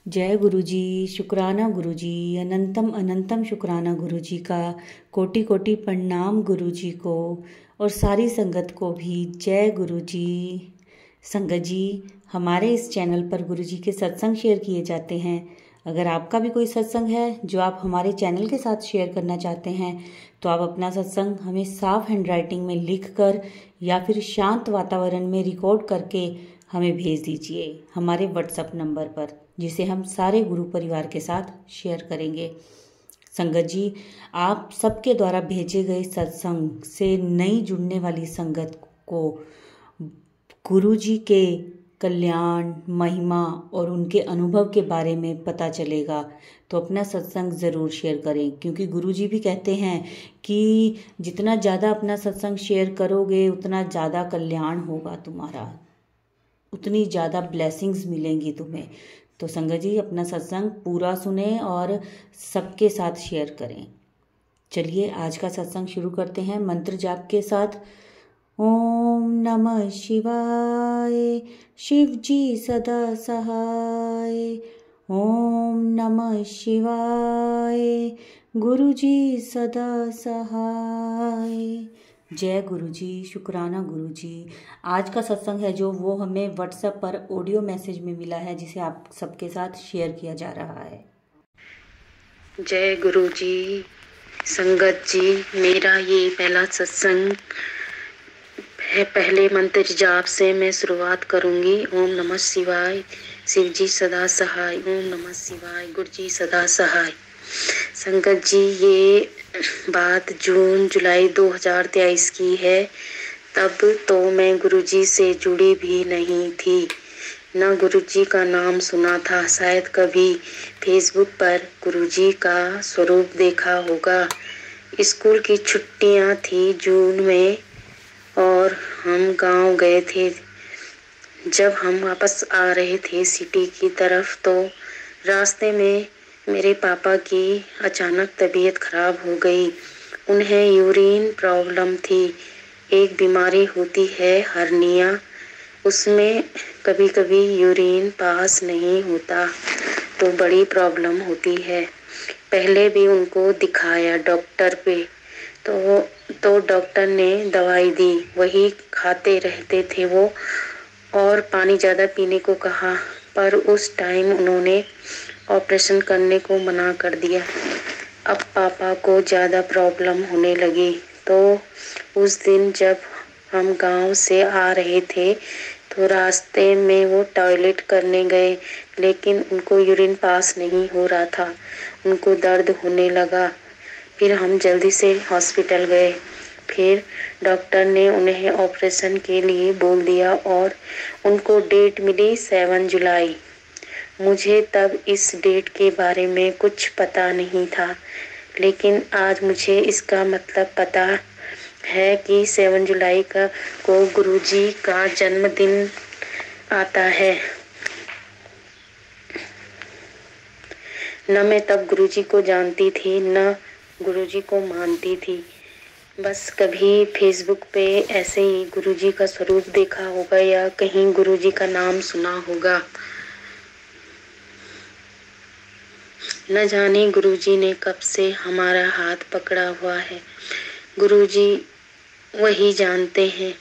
जय गुरु जी। शुक्राना गुरु जी। अनंतम अनंतम शुक्राना गुरु जी का। कोटि कोटि प्रणाम गुरु जी को और सारी संगत को भी जय गुरु जी। संगत जी, हमारे इस चैनल पर गुरु जी के सत्संग शेयर किए जाते हैं। अगर आपका भी कोई सत्संग है जो आप हमारे चैनल के साथ शेयर करना चाहते हैं तो आप अपना सत्संग हमें साफ हैंडराइटिंग में लिखकर या फिर शांत वातावरण में रिकॉर्ड करके हमें भेज दीजिए हमारे व्हाट्सएप नंबर पर, जिसे हम सारे गुरु परिवार के साथ शेयर करेंगे। संगत जी, आप सबके द्वारा भेजे गए सत्संग से नई जुड़ने वाली संगत को गुरु जी के कल्याण, महिमा और उनके अनुभव के बारे में पता चलेगा। तो अपना सत्संग ज़रूर शेयर करें, क्योंकि गुरु जी भी कहते हैं कि जितना ज़्यादा अपना सत्संग शेयर करोगे उतना ज़्यादा कल्याण होगा तुम्हारा, उतनी ज़्यादा ब्लेसिंग्स मिलेंगी तुम्हें। तो संगत जी, अपना सत्संग पूरा सुने और सबके साथ शेयर करें। चलिए आज का सत्संग शुरू करते हैं मंत्र जाप के साथ। ओम नमः शिवाय, शिव जी सदा सहाय। ओम नमः शिवाय, गुरु जी सदा सहाय। जय गुरु जी। शुक्राना गुरु जी। आज का सत्संग है जो वो हमें व्हाट्सएप पर ऑडियो मैसेज में मिला है, जिसे आप सबके साथ शेयर किया जा रहा है। जय गुरु जी। संगत जी, मेरा ये पहला सत्संग है। पहले मंत्र जाप से मैं शुरुआत करूंगी। ओम नमः शिवाय, शिव जी सदा सहाय। ओम नमः शिवाय, गुरु जी सदा सहाय। संगत जी, ये बात जून जुलाई 2023 की है। तब तो मैं गुरुजी से जुड़ी भी नहीं थी, न गुरुजी का नाम सुना था। शायद कभी फेसबुक पर गुरुजी का स्वरूप देखा होगा। स्कूल की छुट्टियां थी जून में और हम गांव गए थे। जब हम वापस आ रहे थे सिटी की तरफ, तो रास्ते में मेरे पापा की अचानक तबीयत खराब हो गई। उन्हें यूरिन प्रॉब्लम थी। एक बीमारी होती है हर्निया, उसमें कभी कभी यूरिन पास नहीं होता तो बड़ी प्रॉब्लम होती है। पहले भी उनको दिखाया डॉक्टर पे, तो डॉक्टर ने दवाई दी, वही खाते रहते थे वो, और पानी ज़्यादा पीने को कहा। पर उस टाइम उन्होंने ऑपरेशन करने को मना कर दिया। अब पापा को ज़्यादा प्रॉब्लम होने लगी। तो उस दिन जब हम गांव से आ रहे थे तो रास्ते में वो टॉयलेट करने गए, लेकिन उनको यूरिन पास नहीं हो रहा था। उनको दर्द होने लगा। फिर हम जल्दी से हॉस्पिटल गए। फिर डॉक्टर ने उन्हें ऑपरेशन के लिए बोल दिया और उनको डेट मिली 7 जुलाई। मुझे तब इस डेट के बारे में कुछ पता नहीं था, लेकिन आज मुझे इसका मतलब पता है कि 7 जुलाई को गुरुजी का जन्मदिन आता है। न मैं तब गुरुजी को जानती थी, न गुरुजी को मानती थी। बस कभी फेसबुक पे ऐसे ही गुरुजी का स्वरूप देखा होगा या कहीं गुरुजी का नाम सुना होगा। न जाने गुरुजी ने कब से हमारा हाथ पकड़ा हुआ है। गुरुजी वही जानते हैं।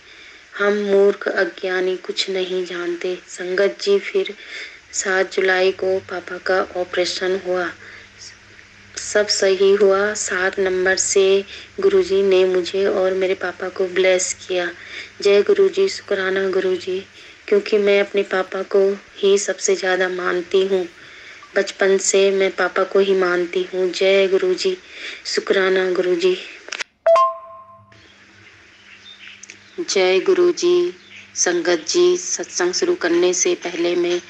हम मूर्ख अज्ञानी कुछ नहीं जानते। संगत जी, फिर 7 जुलाई को पापा का ऑपरेशन हुआ। सब सही हुआ। 7 नंबर से गुरुजी ने मुझे और मेरे पापा को ब्लेस किया। जय गुरुजी। शुक्राना गुरुजी, क्योंकि मैं अपने पापा को ही सबसे ज़्यादा मानती हूँ। बचपन से मैं पापा को ही मानती हूँ। जय गुरुजी। शुक्राना गुरुजी। जय गुरुजी। संगत जी, सत्संग शुरू करने से पहले मैं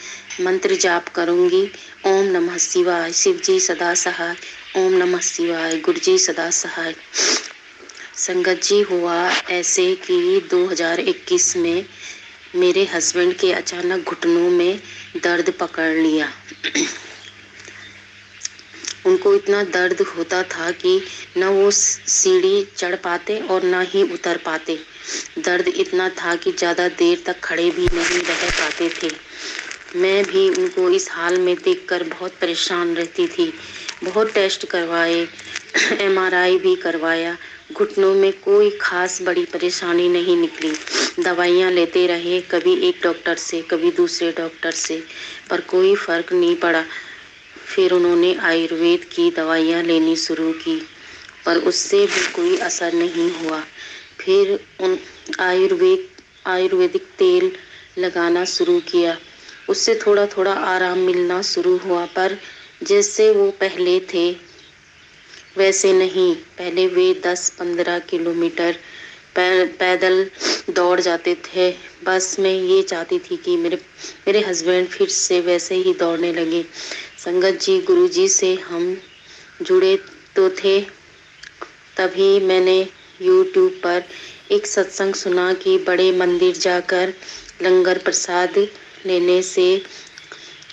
मंत्र जाप करूंगी। ओम नमः शिवाय, शिव जी सदा सहाय। ओम नमः शिवाय, गुरु जी सदा सहाय। संगत जी, हुआ ऐसे कि 2021 में मेरे हस्बैंड के अचानक घुटनों में दर्द पकड़ लिया। उनको इतना दर्द होता था कि न वो सीढ़ी चढ़ पाते और न ही उतर पाते। दर्द इतना था कि ज़्यादा देर तक खड़े भी नहीं रह पाते थे। मैं भी उनको इस हाल में देखकर बहुत परेशान रहती थी। बहुत टेस्ट करवाए, एमआरआई भी करवाया, घुटनों में कोई खास बड़ी परेशानी नहीं निकली। दवाइयाँ लेते रहे, कभी एक डॉक्टर से कभी दूसरे डॉक्टर से, पर कोई फर्क नहीं पड़ा। फिर उन्होंने आयुर्वेद की दवाइयाँ लेनी शुरू की, पर उससे भी कोई असर नहीं हुआ। फिर उन आयुर्वेदिक तेल लगाना शुरू किया, उससे थोड़ा थोड़ा आराम मिलना शुरू हुआ, पर जैसे वो पहले थे वैसे नहीं। पहले वे 10-15 किलोमीटर पैदल दौड़ जाते थे। बस मैं ये चाहती थी कि मेरे हस्बैंड फिर से वैसे ही दौड़ने लगे। संगत जी, गुरु जी से हम जुड़े तो थे, तभी मैंने YouTube पर एक सत्संग सुना कि बड़े मंदिर जाकर लंगर प्रसाद लेने से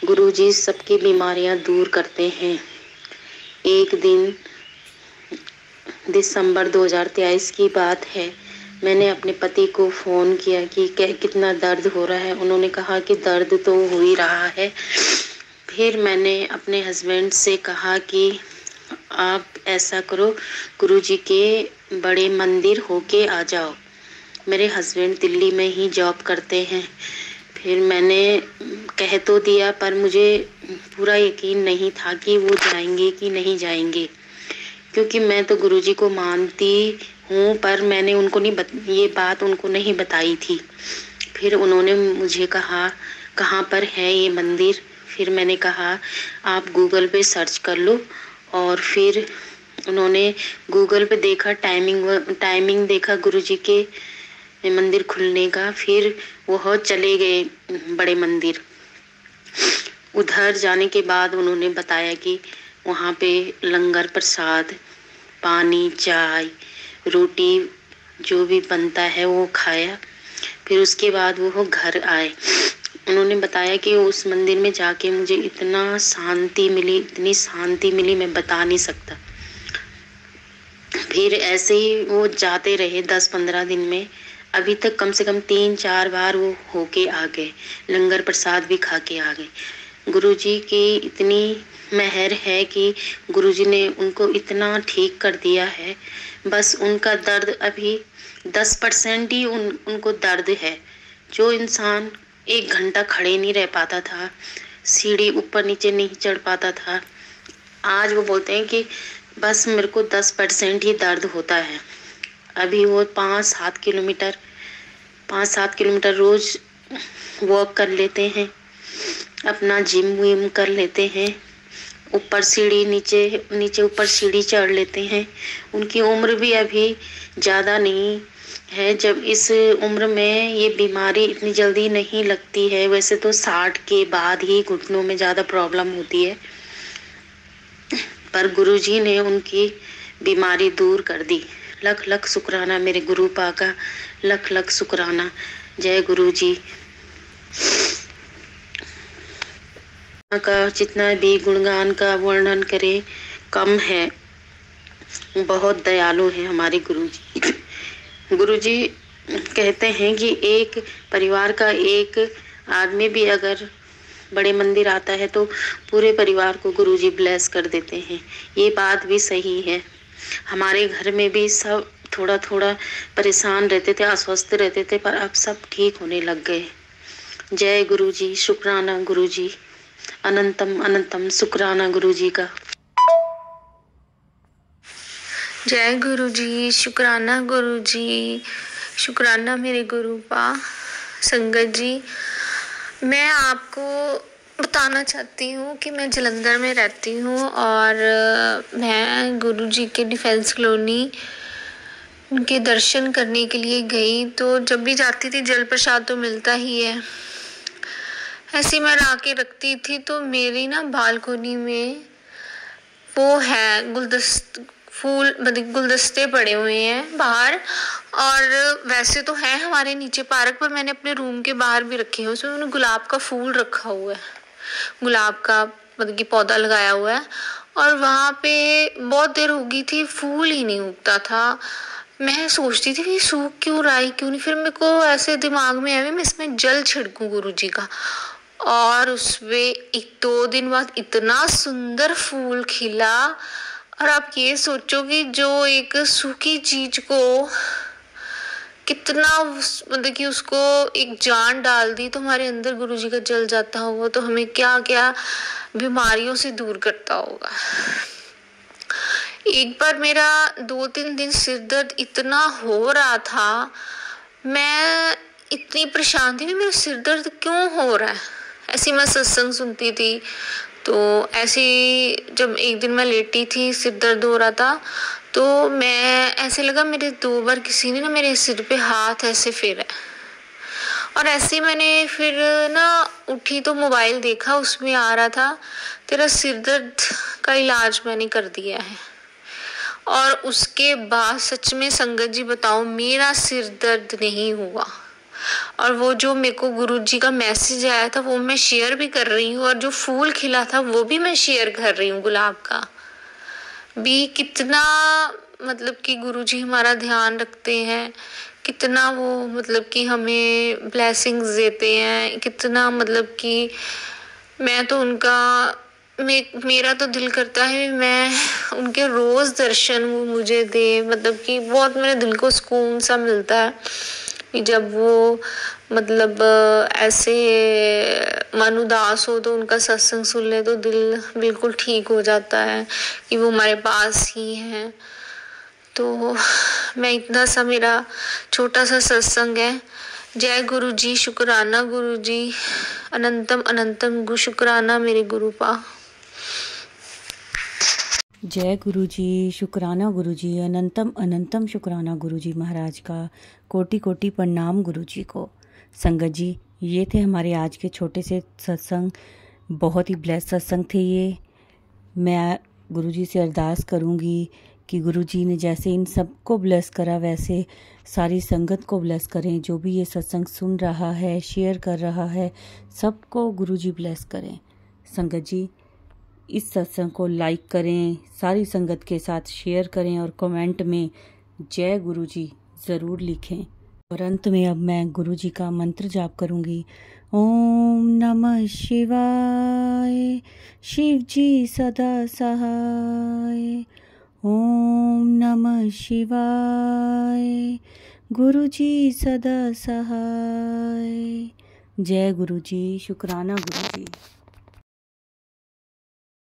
गुरुजी सबकी बीमारियां दूर करते हैं। एक दिन दिसंबर 2023 की बात है, मैंने अपने पति को फ़ोन किया कि कितना दर्द हो रहा है। उन्होंने कहा कि दर्द तो हो ही रहा है। फिर मैंने अपने हस्बैंड से कहा कि आप ऐसा करो, गुरुजी के बड़े मंदिर होके आ जाओ। मेरे हस्बैंड दिल्ली में ही जॉब करते हैं। फिर मैंने कह तो दिया, पर मुझे पूरा यकीन नहीं था कि वो जाएंगे कि नहीं जाएंगे, क्योंकि मैं तो गुरुजी को मानती हूँ, पर मैंने उनको ये बात उनको नहीं बताई थी। फिर उन्होंने मुझे कहा कहाँ पर है ये मंदिर। फिर मैंने कहा आप गूगल पे सर्च कर लो, और फिर उन्होंने गूगल पे देखा, टाइमिंग देखा गुरुजी के मंदिर खुलने का। फिर वह चले गए बड़े मंदिर। उधर जाने के बाद उन्होंने बताया कि वहाँ पे लंगर प्रसाद, पानी, चाय, रोटी जो भी बनता है वो खाया। फिर उसके बाद वो घर आए। उन्होंने बताया कि उस मंदिर में जाके मुझे इतना शांति मिली, इतनी शांति मिली, मैं बता नहीं सकता। फिर ऐसे ही वो जाते रहे 10-15 दिन में। अभी तक कम से कम 3-4 बार वो होके आ गए, लंगर प्रसाद भी खा के आ गए। गुरुजी की इतनी मेहर है कि गुरुजी ने उनको इतना ठीक कर दिया है। बस उनका दर्द अभी 10% ही उनको दर्द है। जो इंसान 1 घंटा खड़े नहीं रह पाता था, सीढ़ी ऊपर नीचे नहीं चढ़ पाता था, आज वो बोलते हैं कि बस मेरे को 10% ही दर्द होता है। अभी वो 5-7 किलोमीटर रोज वॉक कर लेते हैं, अपना जिम विम कर लेते हैं, ऊपर सीढ़ी नीचे ऊपर सीढ़ी चढ़ लेते हैं। उनकी उम्र भी अभी ज़्यादा नहीं है। जब इस उम्र में ये बीमारी इतनी जल्दी नहीं लगती है। वैसे तो 60 के बाद ही घुटनों में ज़्यादा प्रॉब्लम होती है, पर गुरुजी ने उनकी बीमारी दूर कर दी। लख लख शुक्राना मेरे गुरु पा का, लख लख शुक्राना। जय गुरु जी का जितना भी गुणगान का वर्णन करे कम है। बहुत दयालु है हमारे गुरुजी। गुरुजी कहते हैं कि एक परिवार का एक आदमी भी अगर बड़े मंदिर आता है तो पूरे परिवार को गुरुजी ब्लेस कर देते हैं। ये बात भी सही है। हमारे घर में भी सब थोड़ा थोड़ा परेशान रहते थे, अस्वस्थ रहते थे, पर अब सब ठीक होने लग गए। जय गुरुजी, शुक्राना गुरुजी, अनंतम अनंतम शुक्राना गुरुजी का। जय गुरुजी, शुक्राना गुरुजी, शुक्राना मेरे गुरु पा। संगत जी, मैं आपको बताना चाहती हूँ कि मैं जलंधर में रहती हूँ और मैं गुरुजी के डिफेंस कॉलोनी उनके दर्शन करने के लिए गई। तो जब भी जाती थी जल प्रसाद तो मिलता ही है। ऐसे मैं ला के रखती थी, तो मेरी ना बालकोनी में वो है गुलदस्ते पड़े हुए हैं बाहर। और वैसे तो है हमारे नीचे पार्क, पर मैंने अपने रूम के बाहर भी रखे हैं। उसमें मैंने गुलाब का फूल रखा हुआ है, गुलाब का कि पौधा लगाया हुआ है। और वहाँ पे बहुत देर हो गई थी, फूल ही नहीं उगता था। मैं सोचती थी कि सूख क्यों रहा है, क्यों नहीं। फिर मेरे को ऐसे दिमाग में आया मैं इसमें जल छिड़कूं गुरुजी का। और उसपे 1-2 दिन बाद इतना सुंदर फूल खिला। और आप ये सोचो कि जो एक सूखी चीज को कितना मतलब कि उसको एक जान डाल दी तो हमारे अंदर गुरुजी का जल जाता होगा, तो हमें क्या क्या बीमारियों से दूर करता होगा। एक बार मेरा 2-3 दिन सिर दर्द इतना हो रहा था, मैं इतनी परेशान थी कि मेरा सिर दर्द क्यों हो रहा है। ऐसी मैं सत्संग सुनती थी, तो ऐसी जब एक दिन मैं लेटी थी, सिर दर्द हो रहा था, तो मैं ऐसे लगा मेरे 2 बार किसी ने ना मेरे सिर पे हाथ ऐसे फेरा। और ऐसे मैंने फिर ना उठी तो मोबाइल देखा, उसमें आ रहा था तेरा सिर दर्द का इलाज मैंने कर दिया है। और उसके बाद सच में संगत जी बताओ, मेरा सिर दर्द नहीं हुआ। और वो जो मेरे को गुरुजी का मैसेज आया था वो मैं शेयर भी कर रही हूँ, और जो फूल खिला था वो भी मैं शेयर कर रही हूँ, गुलाब का भी। कितना मतलब कि गुरुजी हमारा ध्यान रखते हैं, कितना वो मतलब कि हमें ब्लेसिंग्स देते हैं, कितना मतलब कि मैं तो उनका मेरा तो दिल करता है मैं उनके रोज दर्शन वो मुझे दे। मतलब कि बहुत मेरे दिल को सुकून सा मिलता है कि जब वो मतलब ऐसे मन उदास हो तो उनका सत्संग सुन ले तो दिल बिल्कुल ठीक हो जाता है कि वो हमारे पास ही हैं। तो मैं इतना सा मेरा छोटा सा सत्संग है। जय गुरु जी, शुक्राना गुरु जी, अनंतम अनंतम शुक्राना मेरे गुरुपा। जय गुरु जी, शुक्राना गुरु जी, अनंतम अनंतम शुक्राना गुरु जी महाराज का, कोटि कोटि प्रणाम गुरु जी को। संगत जी, ये थे हमारे आज के छोटे से सत्संग। बहुत ही ब्लेस सत्संग थे ये। मैं गुरु जी से अरदास करूँगी कि गुरु जी ने जैसे इन सबको ब्लेस करा वैसे सारी संगत को ब्लेस करें। जो भी ये सत्संग सुन रहा है, शेयर कर रहा है, सबको गुरु जी ब्लेस करें। संगत जी, इस सत्संग को लाइक करें, सारी संगत के साथ शेयर करें और कमेंट में जय गुरु जी ज़रूर लिखें। और अंत में अब मैं गुरु जी का मंत्र जाप करूंगी। ओम नमः शिवाय, शिव जी सदा सहाय। ओम नमः शिवाय, गुरु जी सदा सहाय। जय गुरु जी, शुक्राना गुरु जी।